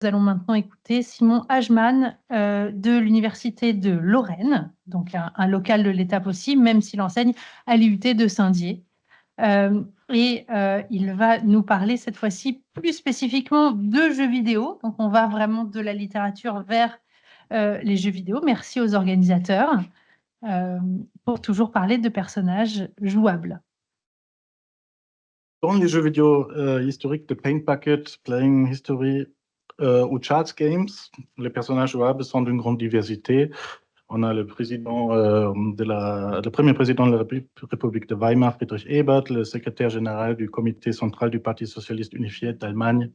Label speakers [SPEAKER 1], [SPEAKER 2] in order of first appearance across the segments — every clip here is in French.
[SPEAKER 1] Nous allons maintenant écouter Simon Hagman de l'Université de Lorraine, donc un local de l'ETAP aussi, même s'il enseigne à l'IUT de Saint-Dié. Il va nous parler cette fois-ci plus spécifiquement de jeux vidéo. Donc on va vraiment de la littérature vers les jeux vidéo. Merci aux organisateurs pour toujours parler de personnages jouables.
[SPEAKER 2] Dans les jeux vidéo historiques de Paint Bucket, Playing History ou Charts Games, les personnages jouables sont d'une grande diversité. On a le premier président de la République de Weimar, Friedrich Ebert, le secrétaire général du comité central du Parti socialiste unifié d'Allemagne,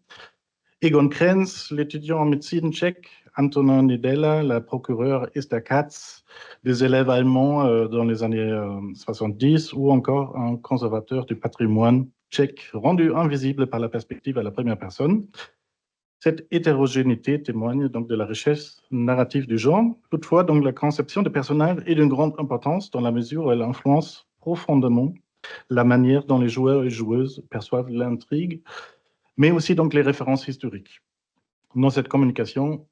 [SPEAKER 2] Egon Krenz, l'étudiant en médecine tchèque, Antonin Nedela, la procureure Esther Katz, des élèves allemands dans les années 70, ou encore un conservateur du patrimoine tchèque, rendu invisible par la perspective à la première personne. Cette hétérogénéité témoigne donc de la richesse narrative du genre. Toutefois, donc, la conception des personnages est d'une grande importance dans la mesure où elle influence profondément la manière dont les joueurs et joueuses perçoivent l'intrigue, mais aussi donc les références historiques. Dans cette communication,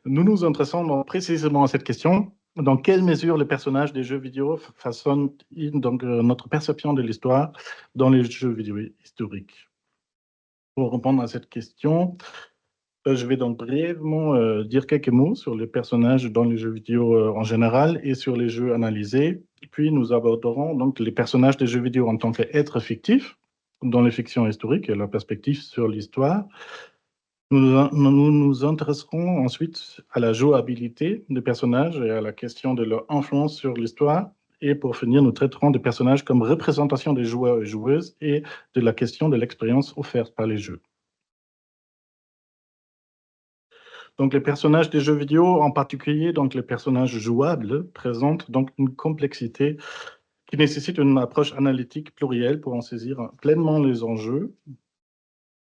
[SPEAKER 2] nous nous intéressons précisément à cette question. Dans quelle mesure les personnages des jeux vidéo façonnent donc notre perception de l'histoire dans les jeux vidéo historiques? Pour répondre à cette question, je vais donc brièvement dire quelques mots sur les personnages dans les jeux vidéo en général et sur les jeux analysés. Puis nous aborderons donc les personnages des jeux vidéo en tant qu'êtres fictifs dans les fictions historiques et leur perspective sur l'histoire. Nous nous intéresserons ensuite à la jouabilité des personnages et à la question de leur influence sur l'histoire. Et pour finir, nous traiterons des personnages comme représentation des joueurs et joueuses et de la question de l'expérience offerte par les jeux. Donc, les personnages des jeux vidéo, en particulier donc les personnages jouables, présentent donc une complexité qui nécessite une approche analytique plurielle pour en saisir pleinement les enjeux.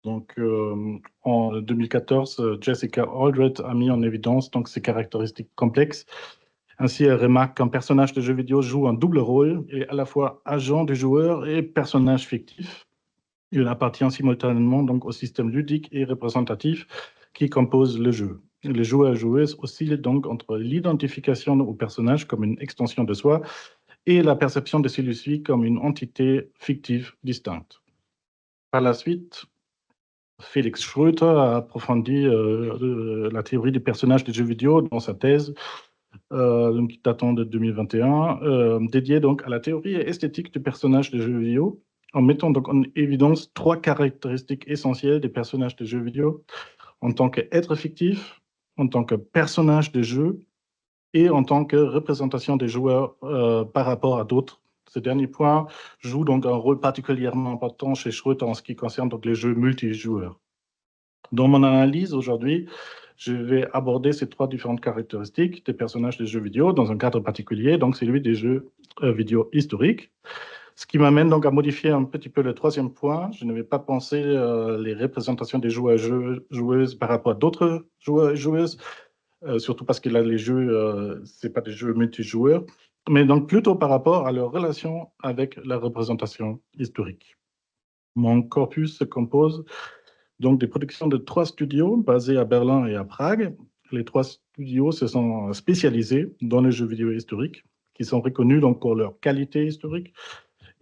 [SPEAKER 2] Donc, en 2014, Jessica Aldred a mis en évidence donc, ces caractéristiques complexes. Ainsi, elle remarque qu'un personnage de jeu vidéo joue un double rôle, et à la fois agent du joueur et personnage fictif. Il appartient simultanément donc, au système ludique et représentatif qui compose le jeu. Les joueurs et joueuses oscillent donc entre l'identification au personnage comme une extension de soi et la perception de celui-ci comme une entité fictive distincte. Par la suite, Felix Schröter a approfondi la théorie des personnages des jeux vidéo dans sa thèse datant de 2021, dédiée donc à la théorie esthétique du personnage des jeux vidéo, en mettant donc en évidence 3 caractéristiques essentielles des personnages des jeux vidéo en tant qu'être fictif, en tant que personnage de jeu et en tant que représentation des joueurs par rapport à d'autres. Ce dernier point joue donc un rôle particulièrement important chez Schröter en ce qui concerne donc les jeux multijoueurs. Dans mon analyse aujourd'hui, je vais aborder ces 3 différentes caractéristiques des personnages des jeux vidéo dans un cadre particulier, donc celui des jeux vidéo historiques. Ce qui m'amène donc à modifier un petit peu le 3e point. Je ne vais pas penser les représentations des joueurs et joueuses par rapport à d'autres joueurs et joueuses, surtout parce que là, les jeux, ce n'est pas des jeux multijoueurs, mais donc plutôt par rapport à leur relation avec la représentation historique. Mon corpus se compose donc des productions de 3 studios basés à Berlin et à Prague. Les 3 studios se sont spécialisés dans les jeux vidéo historiques, qui sont reconnus donc pour leur qualité historique.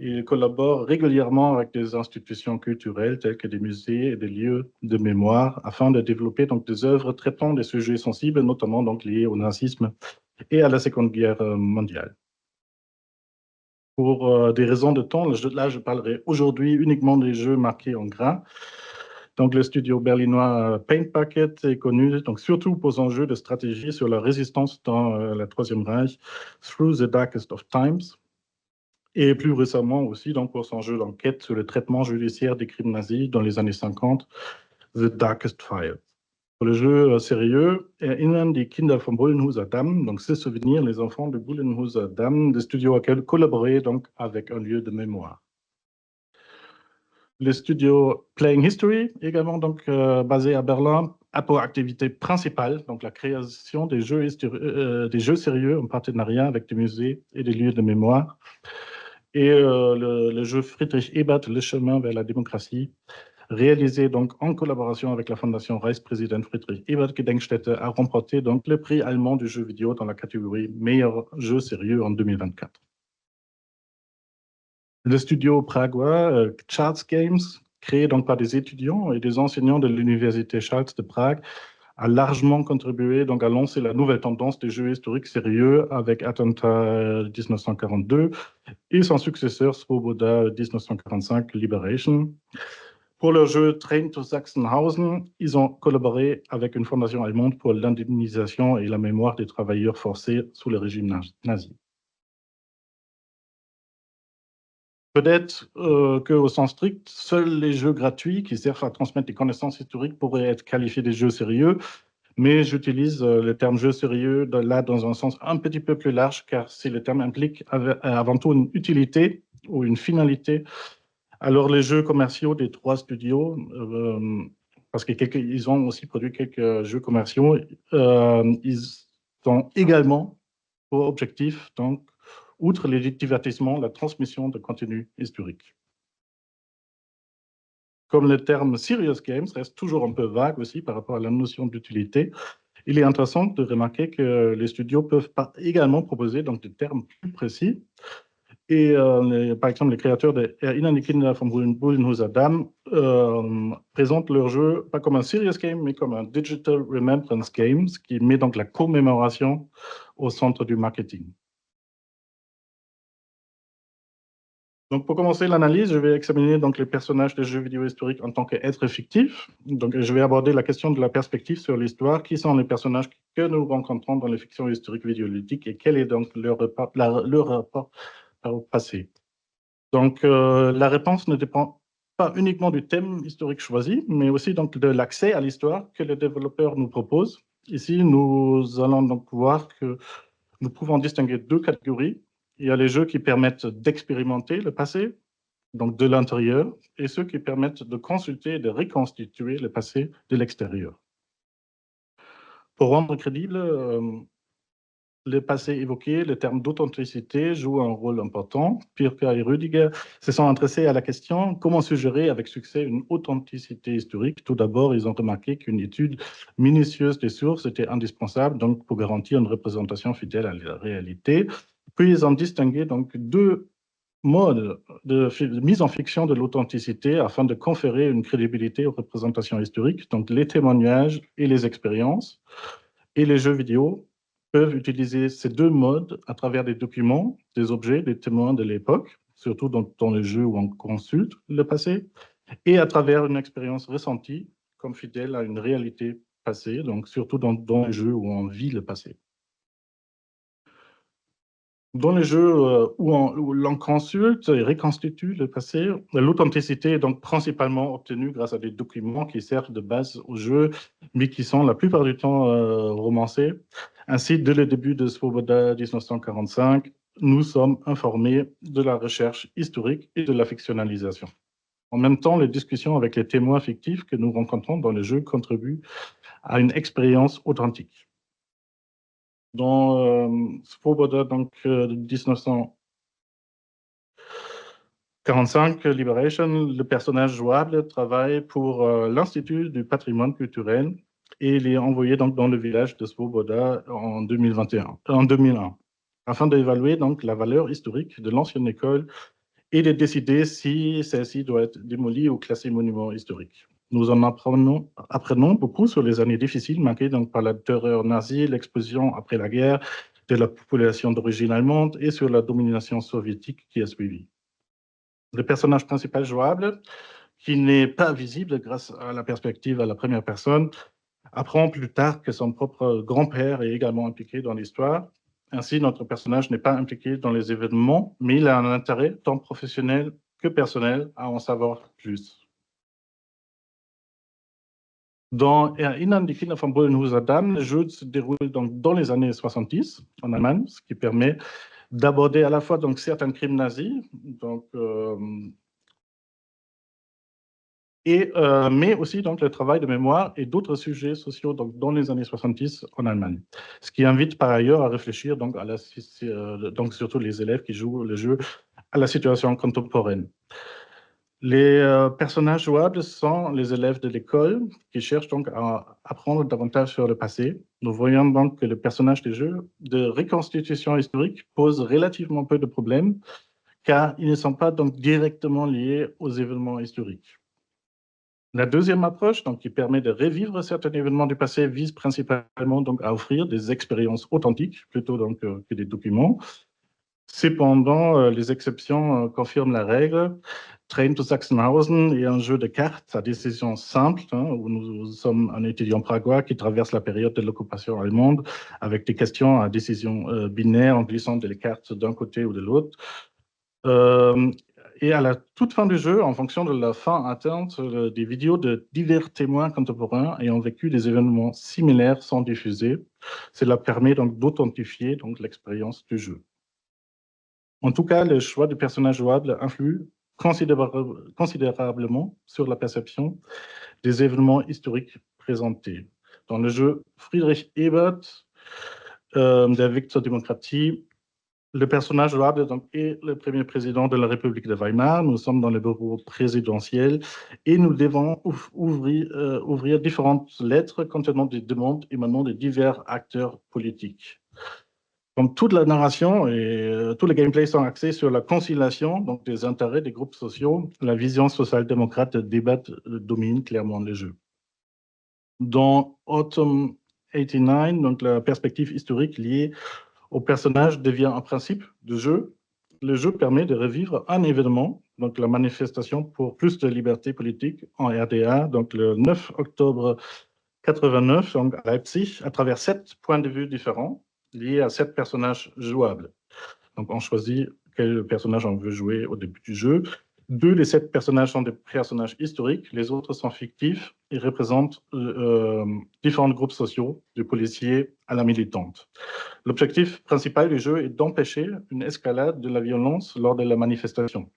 [SPEAKER 2] Ils collaborent régulièrement avec des institutions culturelles telles que des musées et des lieux de mémoire afin de développer donc des œuvres traitant des sujets sensibles, notamment donc liés au nazisme et à la Seconde Guerre mondiale. Pour des raisons de temps, là je parlerai aujourd'hui uniquement des jeux marqués en gras. Donc, le studio berlinois Paint Bucket est connu donc, surtout pour son jeu de stratégie sur la résistance dans le Troisième Reich, Through the Darkest of Times, et plus récemment aussi donc, pour son jeu d'enquête sur le traitement judiciaire des crimes nazis dans les années 50, The Darkest Files. Pour le jeu sérieux, Erinnern die Kinder vom Bullenhuser Damm, donc se souvenir les enfants du Bullenhuser Damm, des studios auxquels collaborer donc avec un lieu de mémoire. Le studio Playing History, également donc basé à Berlin, a pour activité principale donc la création des jeux sérieux en partenariat avec des musées et des lieux de mémoire. Et le jeu Friedrich Ebert, Le chemin vers la démocratie, réalisé donc en collaboration avec la Fondation Reichspräsident Friedrich Ebert Gedenkstätte, a remporté donc le prix allemand du jeu vidéo dans la catégorie meilleur jeu sérieux en 2024. Le studio pragois Charles Games, créé donc par des étudiants et des enseignants de l'université Charles de Prague, a largement contribué donc à lancer la nouvelle tendance des jeux historiques sérieux avec Attentat 1942 et son successeur Svoboda 1945 Liberation. Pour leur jeu Train to Sachsenhausen, ils ont collaboré avec une fondation allemande pour l'indemnisation et la mémoire des travailleurs forcés sous le régime nazi. Peut-être qu'au sens strict, seuls les jeux gratuits qui servent à transmettre des connaissances historiques pourraient être qualifiés des jeux sérieux, mais j'utilise le terme jeu sérieux là dans un sens un petit peu plus large, car si le terme implique avant tout une utilité ou une finalité, alors les jeux commerciaux des trois studios, parce qu'ils ont aussi produit quelques jeux commerciaux, ils ont également pour objectif, donc, outre les divertissements, la transmission de contenu historique. Comme le terme serious games reste toujours un peu vague aussi par rapport à la notion d'utilité, il est intéressant de remarquer que les studios peuvent également proposer donc, des termes plus précis. Et par exemple, les créateurs de Erinnern die Kinder vom Bullenhuser Damm présentent leur jeu pas comme un serious game, mais comme un digital remembrance game, qui met donc la commémoration au centre du marketing. Donc, pour commencer l'analyse, je vais examiner donc les personnages des jeux vidéo historiques en tant qu'êtres fictifs. Donc, je vais aborder la question de la perspective sur l'histoire. Qui sont les personnages que nous rencontrons dans les fictions historiques vidéoludiques et quel est donc leur rapport au passé? Donc, la réponse ne dépend pas uniquement du thème historique choisi, mais aussi donc de l'accès à l'histoire que le développeur nous propose. Ici, nous allons donc voir que nous pouvons distinguer deux catégories. Il y a les jeux qui permettent d'expérimenter le passé, donc de l'intérieur, et ceux qui permettent de consulter et de reconstituer le passé de l'extérieur. Pour rendre crédible le passé évoqué, le terme d'authenticité joue un rôle important. Pirker et Rüdiger se sont intéressés à la question comment suggérer avec succès une authenticité historique. Tout d'abord, ils ont remarqué qu'une étude minutieuse des sources était indispensable donc pour garantir une représentation fidèle à la réalité. Puis, ils ont distingué donc deux modes de mise en fiction de l'authenticité afin de conférer une crédibilité aux représentations historiques, donc les témoignages et les expériences. Et les jeux vidéo peuvent utiliser ces deux modes à travers des documents, des objets, des témoins de l'époque, surtout dans les jeux où on consulte le passé, et à travers une expérience ressentie comme fidèle à une réalité passée, donc surtout dans les jeux où on vit le passé. Dans les jeux où l'on consulte et reconstitue le passé, l'authenticité est donc principalement obtenue grâce à des documents qui servent de base au jeu, mais qui sont la plupart du temps romancés. Ainsi, dès le début de Svoboda 1945, nous sommes informés de la recherche historique et de la fictionnalisation. En même temps, les discussions avec les témoins fictifs que nous rencontrons dans le jeu contribuent à une expérience authentique. Dans Svoboda, donc 1945, Liberation, le personnage jouable travaille pour l'Institut du patrimoine culturel et il est envoyé donc dans le village de Svoboda en 2001, afin d'évaluer donc la valeur historique de l'ancienne école et de décider si celle-ci doit être démolie ou classée monument historique. Nous en apprenons beaucoup sur les années difficiles marquées donc par la terreur nazie, l'explosion après la guerre de la population d'origine allemande et sur la domination soviétique qui a suivi. Le personnage principal jouable, qui n'est pas visible grâce à la perspective à la première personne, apprend plus tard que son propre grand-père est également impliqué dans l'histoire. Ainsi, notre personnage n'est pas impliqué dans les événements, mais il a un intérêt tant professionnel que personnel à en savoir plus. Dans Erinnern die Kinder vom Bullenhuser Damm, le jeu se déroule donc dans les années 70 en Allemagne, ce qui permet d'aborder à la fois donc, certains crimes nazis, donc, mais aussi donc, le travail de mémoire et d'autres sujets sociaux donc, dans les années 70 en Allemagne. Ce qui invite par ailleurs à réfléchir donc, donc surtout les élèves qui jouent le jeu à la situation contemporaine. Les personnages jouables sont les élèves de l'école qui cherchent donc à apprendre davantage sur le passé. Nous voyons donc que le personnage des jeux de reconstitution historique pose relativement peu de problèmes car ils ne sont pas donc directement liés aux événements historiques. La deuxième approche, donc, qui permet de revivre certains événements du passé, vise principalement donc, à offrir des expériences authentiques plutôt donc, que des documents. Cependant, les exceptions confirment la règle. Train to Sachsenhausen est un jeu de cartes à décision simple, hein, où nous sommes un étudiant pragois qui traverse la période de l'occupation allemande avec des questions à décision binaire en glissant des cartes d'un côté ou de l'autre. Et à la toute fin du jeu, en fonction de la fin atteinte, des vidéos de divers témoins contemporains ayant vécu des événements similaires sont diffusées. Cela permet donc d'authentifier donc l'expérience du jeu. En tout cas, le choix du personnage jouable influe considérablement sur la perception des événements historiques présentés. Dans le jeu Friedrich Ebert, der Weg zur Demokratie, le personnage jouable donc, est le premier président de la République de Weimar. Nous sommes dans le bureau présidentiel et nous devons ouvrir différentes lettres contenant des demandes émanant de divers acteurs politiques. Comme toute la narration et tous les gameplays sont axés sur la conciliation donc des intérêts des groupes sociaux, la vision social-démocrate de débat domine clairement le jeu. Dans Autumn 89, donc la perspective historique liée au personnage devient un principe de jeu. Le jeu permet de revivre un événement, donc la manifestation pour plus de liberté politique en RDA, donc le 9 octobre 89, donc à Leipzig, à travers 7 points de vue différents liés à 7 personnages jouables. Donc on choisit quel personnage on veut jouer au début du jeu. 2 des 7 personnages sont des personnages historiques, les autres sont fictifs et représentent différents groupes sociaux, du policier à la militante. L'objectif principal du jeu est d'empêcher une escalade de la violence lors de la manifestation.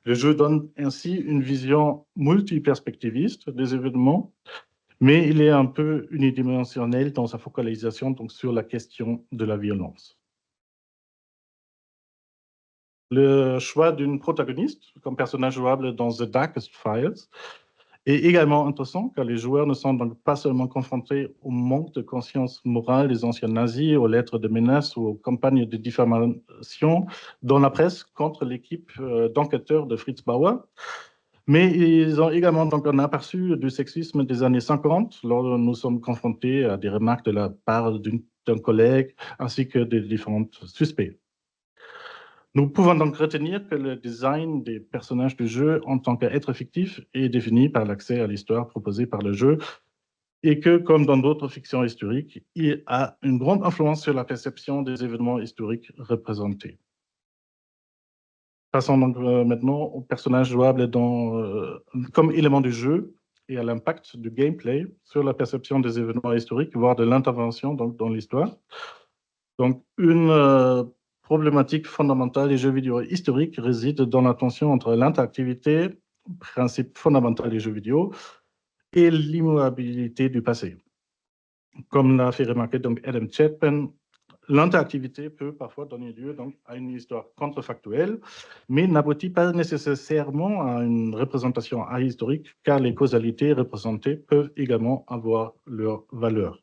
[SPEAKER 2] Le jeu donne ainsi une vision multiperspectiviste des événements, mais il est un peu unidimensionnel dans sa focalisation donc, sur la question de la violence. Le choix d'une protagoniste comme personnage jouable dans The Darkest Files est également intéressant car les joueurs ne sont donc pas seulement confrontés au manque de conscience morale des anciens nazis, aux lettres de menaces ou aux campagnes de diffamation dans la presse contre l'équipe d'enquêteurs de Fritz Bauer, mais ils ont également donc un aperçu du sexisme des années 50 lors où nous sommes confrontés à des remarques de la part d'un collègue ainsi que des différents suspects. Nous pouvons donc retenir que le design des personnages du jeu en tant qu'être fictif est défini par l'accès à l'histoire proposée par le jeu et que, comme dans d'autres fictions historiques, il a une grande influence sur la perception des événements historiques représentés. Passons donc maintenant aux personnages jouables comme élément du jeu et à l'impact du gameplay sur la perception des événements historiques, voire de l'intervention dans l'histoire. Donc, une problématique fondamentale des jeux vidéo historiques réside dans la tension entre l'interactivité, principe fondamental des jeux vidéo, et l'immuabilité du passé. Comme l'a fait remarquer donc Adam Chapman, l'interactivité peut parfois donner lieu donc, à une histoire contrefactuelle, mais n'aboutit pas nécessairement à une représentation ahistorique, car les causalités représentées peuvent également avoir leur valeur.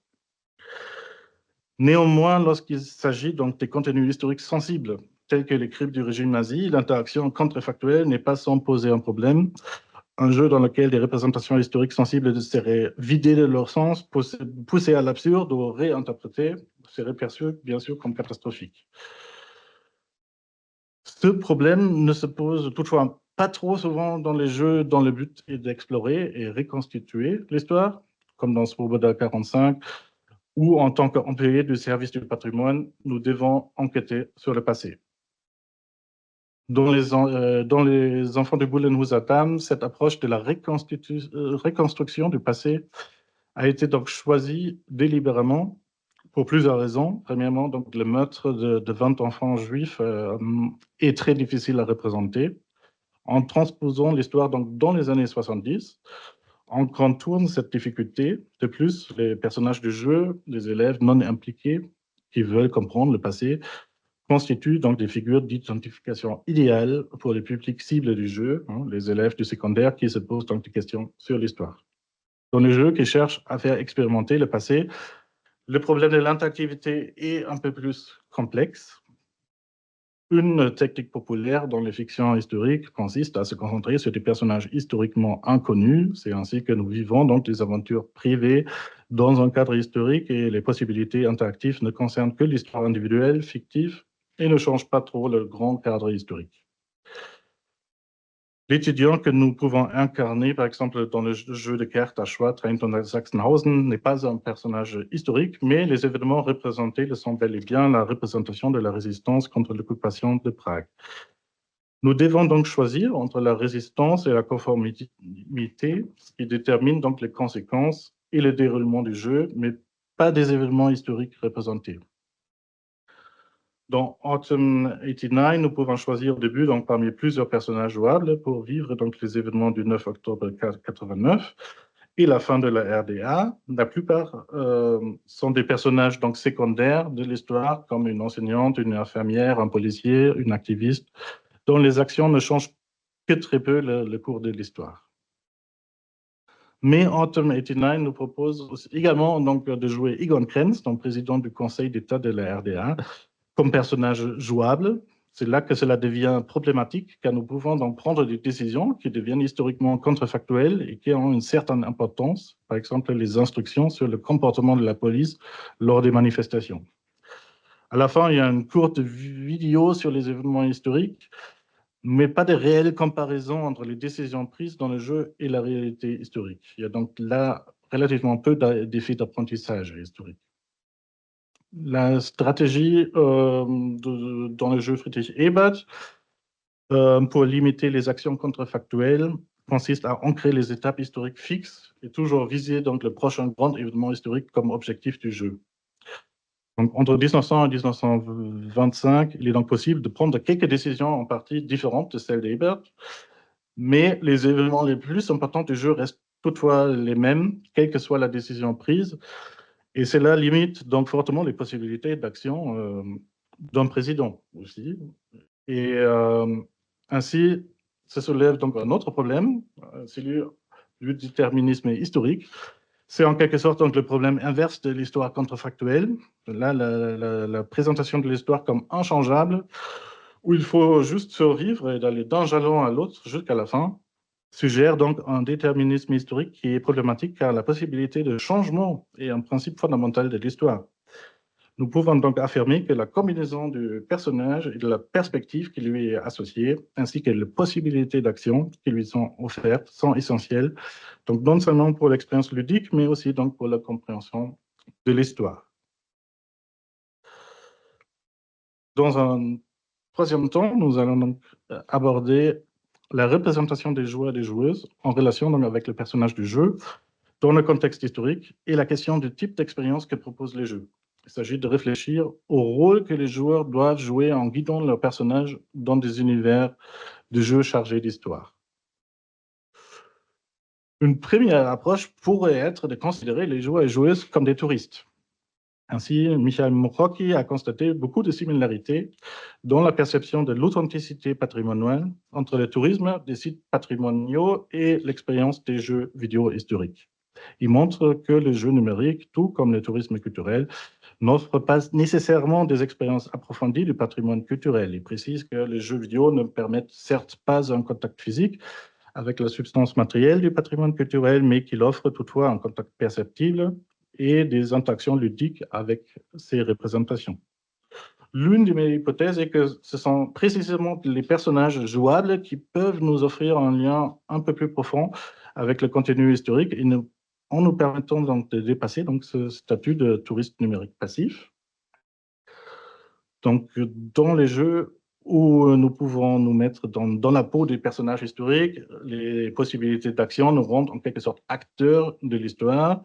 [SPEAKER 2] Néanmoins, lorsqu'il s'agit donc des contenus historiques sensibles, tels que les crimes du régime nazi, l'interaction contrefactuelle n'est pas sans poser un problème. Un jeu dans lequel des représentations historiques sensibles seraient vidées de leur sens, poussées à l'absurde ou réinterprétées, serait perçu bien sûr comme catastrophique. Ce problème ne se pose toutefois pas trop souvent dans les jeux dont le but est d'explorer et reconstituer l'histoire, comme dans Swoboda 45, où en tant qu'employé du service du patrimoine, nous devons enquêter sur le passé. Dans les enfants de Bullenhuser Damm, cette approche de la reconstruction du passé a été donc choisie délibérément pour plusieurs raisons. Premièrement, donc, le meurtre de 20 enfants juifs est très difficile à représenter. En transposant l'histoire dans les années 70, on contourne cette difficulté. De plus, les personnages du jeu, les élèves non impliqués qui veulent comprendre le passé, constituent donc des figures d'identification idéales pour les publics cibles du jeu, hein, les élèves du secondaire qui se posent donc des questions sur l'histoire. Dans les jeux qui cherchent à faire expérimenter le passé, le problème de l'interactivité est un peu plus complexe. Une technique populaire dans les fictions historiques consiste à se concentrer sur des personnages historiquement inconnus. C'est ainsi que nous vivons donc des aventures privées dans un cadre historique et les possibilités interactives ne concernent que l'histoire individuelle, fictive, et ne changent pas trop le grand cadre historique. L'étudiant que nous pouvons incarner, par exemple, dans le jeu de cartes à choix, Trainton Sachsenhausen, n'est pas un personnage historique, mais les événements représentés le sont bel et bien la représentation de la résistance contre l'occupation de Prague. Nous devons donc choisir entre la résistance et la conformité, ce qui détermine donc les conséquences et le déroulement du jeu, mais pas des événements historiques représentés. Dans Autumn 89, nous pouvons choisir au début donc, parmi plusieurs personnages jouables pour vivre donc, les événements du 9 octobre 89 et la fin de la RDA. La plupart sont des personnages donc, secondaires de l'histoire, comme une enseignante, une infirmière, un policier, une activiste, dont les actions ne changent que très peu le cours de l'histoire. Mais Autumn 89 nous propose également donc, de jouer Egon Krenz, donc président du Conseil d'État de la RDA, comme personnage jouable. C'est là que cela devient problématique, car nous pouvons donc prendre des décisions qui deviennent historiquement contrefactuelles et qui ont une certaine importance, par exemple les instructions sur le comportement de la police lors des manifestations. À la fin, il y a une courte vidéo sur les événements historiques, mais pas de réelle comparaison entre les décisions prises dans le jeu et la réalité historique. Il y a donc là relativement peu d'effets d'apprentissage historique. La stratégie dans le jeu Friedrich Ebert pour limiter les actions contrefactuelles consiste à ancrer les étapes historiques fixes et toujours viser donc le prochain grand événement historique comme objectif du jeu. Donc, entre 1900 et 1925, il est donc possible de prendre quelques décisions en partie différentes de celles d'Ebert, mais les événements les plus importants du jeu restent toutefois les mêmes, quelle que soit la décision prise. Et cela limite donc fortement les possibilités d'action d'un président aussi. Et ainsi, se soulève donc un autre problème, celui du déterminisme historique. C'est en quelque sorte donc le problème inverse de l'histoire contrefactuelle. Là, la présentation de l'histoire comme inchangeable, où il faut juste survivre et d'aller d'un jalon à l'autre jusqu'à la fin, suggère donc un déterminisme historique qui est problématique car la possibilité de changement est un principe fondamental de l'histoire. Nous pouvons donc affirmer que la combinaison du personnage et de la perspective qui lui est associée, ainsi que les possibilités d'action qui lui sont offertes, sont essentielles, donc non seulement pour l'expérience ludique, mais aussi donc pour la compréhension de l'histoire. Dans un troisième temps, nous allons donc aborder la représentation des joueurs et des joueuses en relation avec le personnage du jeu dans le contexte historique et la question du type d'expérience que proposent les jeux. Il s'agit de réfléchir au rôle que les joueurs doivent jouer en guidant leurs personnages dans des univers de jeux chargés d'histoire. Une première approche pourrait être de considérer les joueurs et joueuses comme des touristes. Ainsi, Michael Mourocki a constaté beaucoup de similarités dans la perception de l'authenticité patrimoniale entre le tourisme des sites patrimoniaux et l'expérience des jeux vidéo historiques. Il montre que les jeux numériques, tout comme le tourisme culturel, n'offrent pas nécessairement des expériences approfondies du patrimoine culturel. Il précise que les jeux vidéo ne permettent certes pas un contact physique avec la substance matérielle du patrimoine culturel, mais qu'il offre toutefois un contact perceptible et des interactions ludiques avec ces représentations. L'une de mes hypothèses est que ce sont précisément les personnages jouables qui peuvent nous offrir un lien un peu plus profond avec le contenu historique et en nous permettant donc de dépasser donc, ce statut de touriste numérique passif. Donc, dans les jeux où nous pouvons nous mettre dans la peau des personnages historiques, les possibilités d'action nous rendent en quelque sorte acteurs de l'histoire.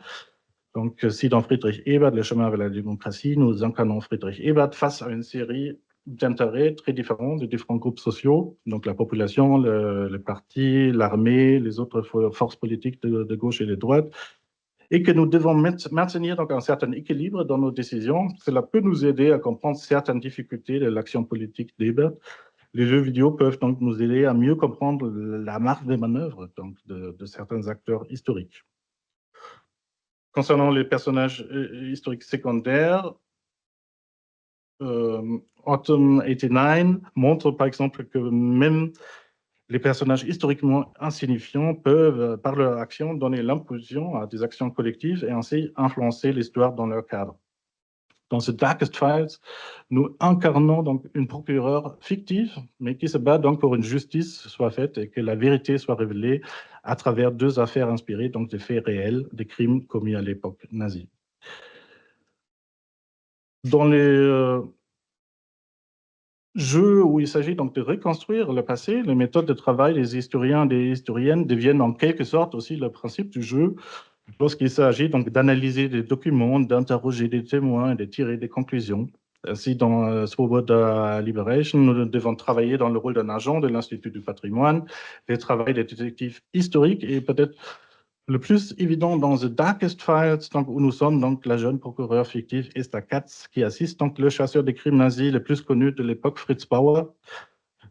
[SPEAKER 2] Donc, si dans Friedrich Ebert, Le chemin vers la démocratie, nous incarnons Friedrich Ebert face à une série d'intérêts très différents de différents groupes sociaux, donc la population, le parti, l'armée, les autres forces politiques de gauche et de droite, et que nous devons maintenir donc un certain équilibre dans nos décisions. Cela peut nous aider à comprendre certaines difficultés de l'action politique d'Ebert. Les jeux vidéo peuvent donc nous aider à mieux comprendre la marge de manœuvre donc, de certains acteurs historiques. Concernant les personnages historiques secondaires, Autumn 89 montre par exemple que même les personnages historiquement insignifiants peuvent, par leur action, donner l'impulsion à des actions collectives et ainsi influencer l'histoire dans leur cadre. Dans The Darkest Files, nous incarnons donc une procureure fictive, mais qui se bat donc pour une justice soit faite et que la vérité soit révélée à travers deux affaires inspirées donc des faits réels, des crimes commis à l'époque nazie. Dans les jeux où il s'agit donc de reconstruire le passé, les méthodes de travail des historiens et des historiennes deviennent en quelque sorte aussi le principe du jeu lorsqu'il s'agit donc d'analyser des documents, d'interroger des témoins et de tirer des conclusions. Ainsi, dans Swoboda Liberation, nous devons travailler dans le rôle d'un agent de l'Institut du patrimoine, le travail des détectives historiques et peut-être le plus évident dans The Darkest Files, donc, où nous sommes donc la jeune procureure fictive Esther Katz, qui assiste donc le chasseur des crimes nazis le plus connu de l'époque, Fritz Bauer,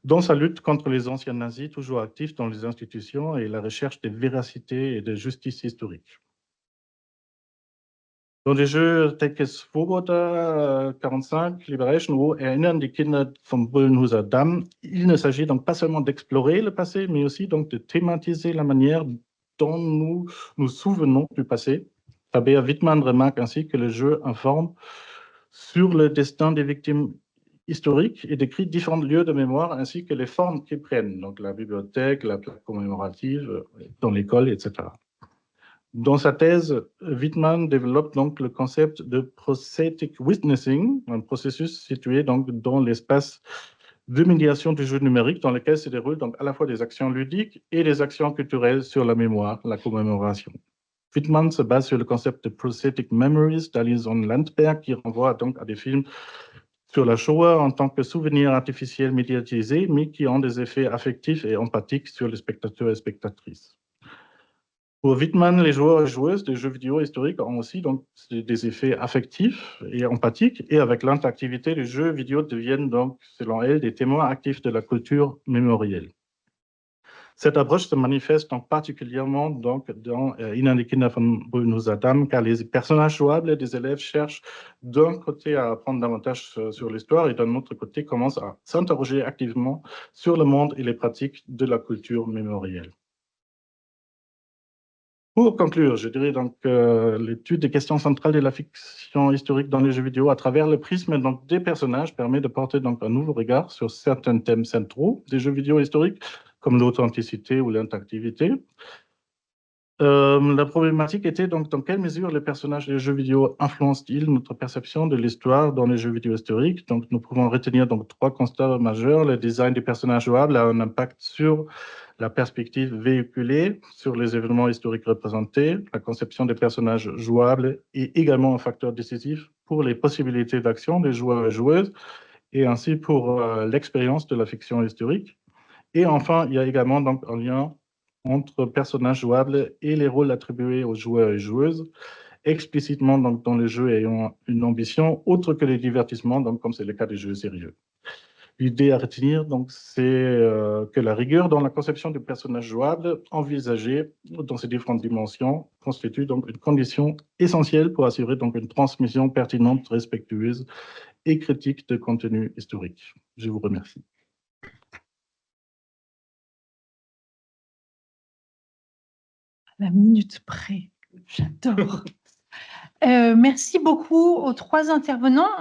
[SPEAKER 2] dans sa lutte contre les anciens nazis, toujours actifs dans les institutions et la recherche de véracité et de justice historique. Dans des jeux tels que Svoboda 45, Liberation, wo erinnern die Kinder vom Bullenhuser Damm, il ne s'agit donc pas seulement d'explorer le passé, mais aussi donc de thématiser la manière dont nous nous souvenons du passé. Tabea Wittmann remarque ainsi que le jeu informe sur le destin des victimes historiques et décrit différents lieux de mémoire ainsi que les formes qu'ils prennent, donc la bibliothèque, la plaque commémorative, dans l'école, etc. Dans sa thèse, Wittmann développe donc le concept de prosthetic witnessing, un processus situé donc dans l'espace de médiation du jeu numérique dans lequel se déroulent donc à la fois des actions ludiques et des actions culturelles sur la mémoire, la commémoration. Wittmann se base sur le concept de prosthetic memories d'Alison Landberg qui renvoie donc à des films sur la Shoah en tant que souvenir artificiel médiatisé, mais qui ont des effets affectifs et empathiques sur les spectateurs et spectatrices. Pour Wittmann, les joueurs et joueuses de jeux vidéo historiques ont aussi donc des effets affectifs et empathiques, et avec l'interactivité, les jeux vidéo deviennent donc, selon elle, des témoins actifs de la culture mémorielle. Cette approche se manifeste donc particulièrement donc dans Innern die Kinder von Bullenhuser Damm, car les personnages jouables des élèves cherchent d'un côté à apprendre davantage sur l'histoire et d'un autre côté commencent à s'interroger activement sur le monde et les pratiques de la culture mémorielle. Pour conclure, je dirais donc l'étude des questions centrales de la fiction historique dans les jeux vidéo à travers le prisme donc, des personnages permet de porter donc un nouveau regard sur certains thèmes centraux des jeux vidéo historiques, comme l'authenticité ou l'interactivité. La problématique était donc dans quelle mesure les personnages des jeux vidéo influencent-ils notre perception de l'histoire dans les jeux vidéo historiques. Donc nous pouvons retenir donc 3 constats majeurs. Le design des personnages jouables a un impact sur la perspective véhiculée sur les événements historiques représentés. La conception des personnages jouables est également un facteur décisif pour les possibilités d'action des joueurs et joueuses et ainsi pour l'expérience de la fiction historique. Et enfin, il y a également donc un lien entre personnages jouables et les rôles attribués aux joueurs et joueuses, explicitement donc dans les jeux ayant une ambition autre que les divertissements, donc comme c'est le cas des jeux sérieux. L'idée à retenir, donc, c'est que la rigueur dans la conception du personnage jouable envisagé dans ces différentes dimensions constitue donc une condition essentielle pour assurer donc une transmission pertinente, respectueuse et critique de contenu historique. Je vous remercie.
[SPEAKER 1] La minute près, j'adore. Merci beaucoup aux 3 intervenants.